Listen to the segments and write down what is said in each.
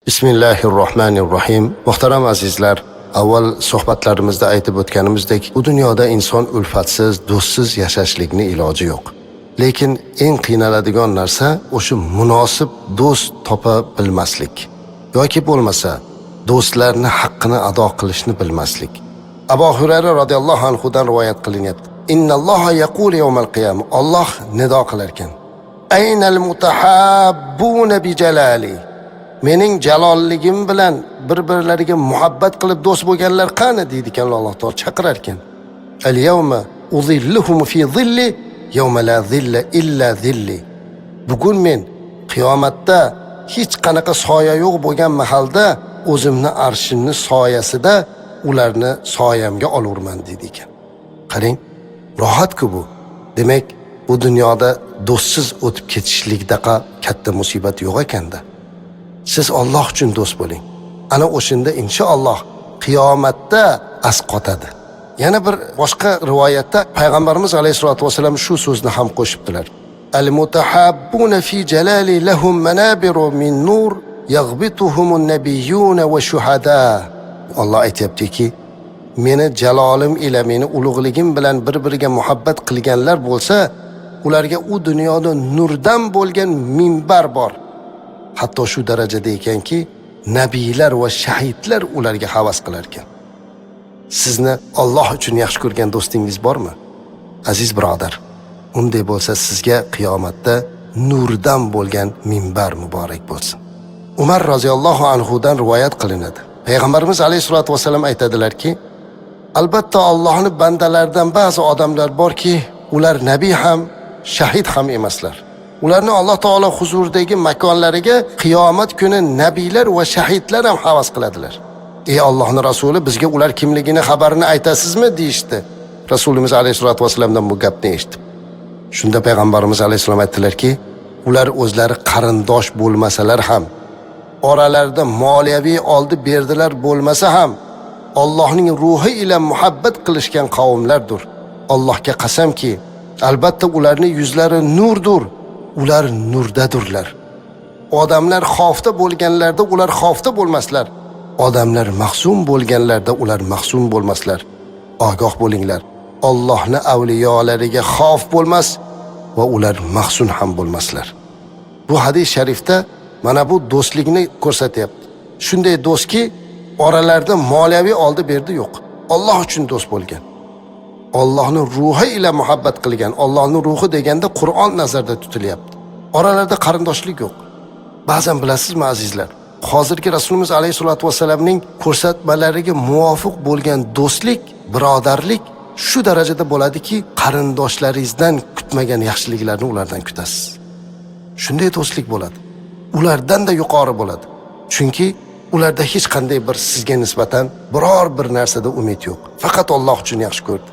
Bismillahirrohmanirrohim. Muhtaram azizlar, avval suhbatlarimizda aytib o'tganimizdek, bu dunyoda inson ulfatsiz, do'stsiz yashashlikning iloji yo'q. Lekin eng qiynaladigan narsa o'sha munosib do'st topa bilmaslik yoki bo'lmasa do'stlarning haqqini ado qilishni bilmaslik. Abu Hurayra radhiyallohu anhu dan rivoyat qilinyapti. Innalloha yaqulu yawmal qiyamah. Alloh nido qilar ekan. Aynal mutahabbuna bi jalali. Mening jalolligim bilan bir-birlariga muhabbat qilib do'st bo'lganlar qani deydi ekan Alloh taolo chaqirar ekan. Al-yawma uzilluhum fi zilli yawma la zilla illa zilli. Bugun men qiyomatda hech qanaqa soya yo'q bo'lgan mahalda o'zimni arshimni soyasida ularni soyamga olurman deydi ekan. Qarang, rohat-ku bu. Demak, bu dunyoda do'stsiz o'tib ketishlikdaqa katta musibat yo'q ekanda. Siz Alloh uchun do'st bo'ling. Ana o'shanda inshaalloh qiyomatda asqotadi. Yana bir boshqa rivoyatda payg'ambarimiz alayhisolatu vasallam shu so'zni ham qo'shibdilar. Al-mutahabbuna fi jalali lahum manabiru min nur yaghbituhumun nabiyyuna va shuhada. Alloh aytayaptiki, meni jalolim ila meni ulug'ligim bilan bir-biriga muhabbat qilganlar bo'lsa, ularga u dunyoda nurdan bo'lgan minbar bor. Hatto shu darajada ekanki, nabiylar va shahidlar ularga havas qilar ekan. Sizni Alloh uchun yaxshi ko'rgan do'stingiz bormi? Aziz birodar, unday bo'lsa sizga qiyomatda nurdan bo'lgan minbar muborak bo'lsin. Umar roziyallohu anhu dan rivoyat qilinadi. Payg'ambarimiz alayhisolatu vasallam aytadilarki, albatta Allohning bandalaridan ba'zi odamlar borki, ular nabiy ham, shahid ham emaslar. Ularni Alloh taolo huzuridagi makonlariga qiyomat kuni nabiylar va shahidlar ham havas qiladilar. Ey Allohning rasuli, bizga ular kimligini xabarini aytasizmi deyishdi. Rasulimiz alayhisolatu vasallamdan bu gapni eshitib. Shunda payg'ambarimiz alayhisalom aytdilarki, ular o'zlari qarindosh bo'lmasalar ham, oralarida moliyaviy oldi berdilar bo'lmasa ham, Allohning ruhi ila muhabbat qilishgan qavmlardir. Allohga qasamki, albatta ularning yuzlari nurdir. Ular nurdadurlar. Odamlar xofta bo'lganlarda ular xofta bo'lmaslar. Odamlar mahzun bo'lganlarda ular mahzun bo'lmaslar. Ogoh bo'linglar. Allohning avliyolariga xavf bo'lmas va ular mahzun ham bo'lmaslar. Bu hadis sharifda mana bu do'stlikni ko'rsatyapti. Shunday do'stki, oralarida moliyaviy oldi berdi yo'q. Alloh uchun do'st bo'lgan. Allohning ruhi ila muhabbat qilgan. Allohning ruhi deganda Qur'on nazarda tutilyapti. Oralarda qarindoshlik yo'q. Ba'zan bilasizmi azizlar, hozirgi Rasulimiz alayhisolatu vasallamning ko'rsatmalariga muvofiq bo'lgan do'stlik, birodarlik shu darajada bo'ladiki, qarindoshlaringizdan kutmagan yaxshiliklarni ulardan kutasiz. Shunday do'stlik bo'ladi. Ulardan da yuqori bo'ladi. Chunki ularda hech qanday bir sizga nisbatan biror bir narsada umid yo'q. Faqat Alloh uchun yaxshi ko'rdi.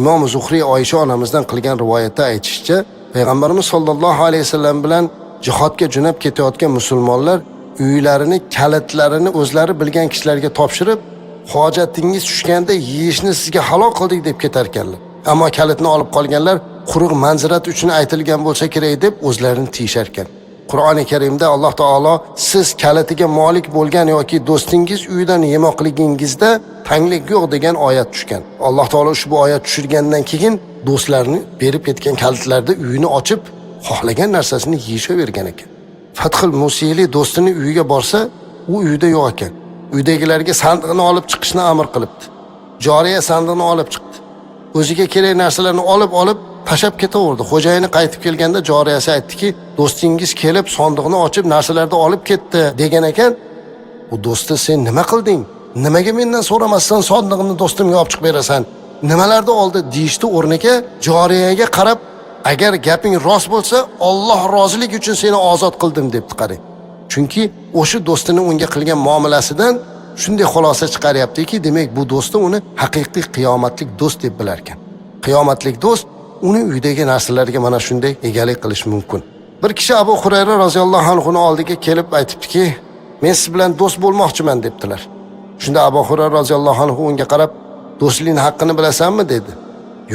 Imom Zuhriy Oysha onamizdan qilgan rivoyatda aytishicha, Payg'ambarimiz sollallohu alayhi vasallam bilan jihodga jo'nab ketayotgan musulmonlar uylarining kalitlarini o'zlari bilgan kishilarga topshirib, hojatingiz tushganda yeyishni sizga halol qildik deb ketar ekanlar. Ammo kalitni olib qolganlar quruq manzirat uchun aytilgan bo'lsa kerak deb o'zlarini tiyishar ekan. Qur'oni Karimda Alloh taolo siz kalitiga molik bo'lgan yoki do'stingiz uyidan yemoqligingizda tanglik yo'q degan oyat tushgan. Alloh taolo ushbu oyat tushirgandan keyin do'stlarni berib ketgan kalitlarda uyini ochib, xohlagan narsasini yeyishavergan ekan. Fathul Musili do'stini uyiga borsa, u uyda yo'q ekan. Uydagilarga sandiqni olib chiqishni amr qilibdi. Joriya sandiqni olib chiqdi. O'ziga kerak narsalarni olib tashab ketaverdi. Xo'jayini qaytib kelganda joriyasi aytdiki, do'stingiz kelib sandiqni ochib narsalarni olib ketdi degan ekan. U do'sti, sen nima qilding? Nimaga mendan so'ramasdan sandiqni do'stimga olib chiqib berasan? Nimalarni oldi deyishdi o'rniga joriyaga qarab, agar gaping rost bo'lsa, Alloh rozilik uchun seni ozod qildim debdi qarang. Chunki o'sha do'stini unga qilgan muomalasidan shunday xulosa chiqaryaptiki, demak bu do'sti uni haqiqiy qiyomatlik do'st deb bilar ekan. Qiyomatlik do'st uni uydagi narsalarga mana shunday egalik qilish mumkin. Bir kishi Abu Hurayra roziyallohu anhu oldiga kelib aytibdiki, men siz bilan do'st bo'lmoqchiman debdilar. Shunda Abu Hurayra roziyallohu anhu unga qarab, do'stlikning haqqini bilasanmi dedi.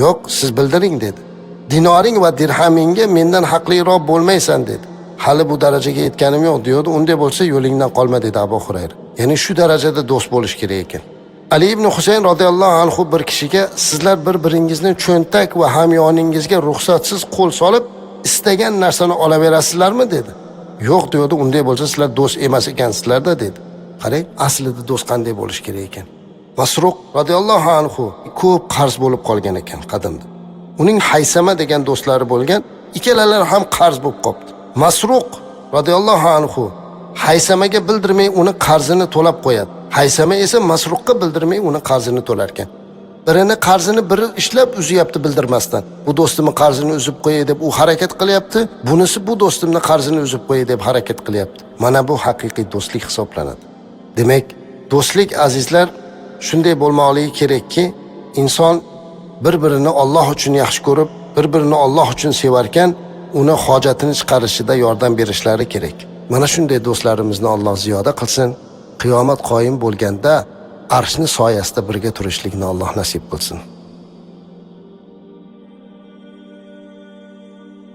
Yo'q, siz bildiring dedi. Dinoring va dirhamingga mendan haqliroq bo'lmaysan dedi. hali bu darajaga yetganim yo'q diyordi. Unday bo'lsa yo'lingdan qolma dedi Abu Hurayra. Ya'ni shu darajada do'st bo'lish kerak ekan. Ali ibn Husayn radhiyallohu anhu bir kishiga sizlar bir-biringizni cho'ntak va hamyoningizga ruxsatsiz qo'l solib istagan narsani olaverasizlarmi dedi. Yo'q diyordi. Unday bo'lsa sizlar do'st emas ekansizlar-da dedi. Qarang, aslida do'st qanday bo'lish kerak ekan. Masruq radhiyallohu anhu ko'p qarz bo'lib qolgan ekan qadimda. Uning Haysama degan do'stlari bo'lgan, ikkalalar ham qarz bo'lib qopti. Masruq radhiyallohu anhu Haysamaga bildirmay uni qarzini to'lab qo'yadi. Haysama esa Masruqqa bildirmay uni qarzini to'lar ekan. Birini qarzini biri ishlab uzyapti bildirmasdan. Bu do'stimning qarzini uzib qo'yay deb u harakat qilyapti. Bunisi bu do'stimning qarzini uzib qo'yay deb harakat qilyapti. Mana bu haqiqiy do'stlik hisoblanadi. Demak, do'stlik azizlar shunday bo'lmoqligi kerakki, inson bir-birini Alloh uchun yaxshi ko'rib, bir-birini Alloh uchun sevarkan, uni hojatini chiqarishida yordam berishlari kerak. Mana shunday do'stlarimizni Alloh ziyoda qilsin. Qiyomat qoyim bo'lganda arshni soyasida birga turishlikni Alloh nasib qilsin.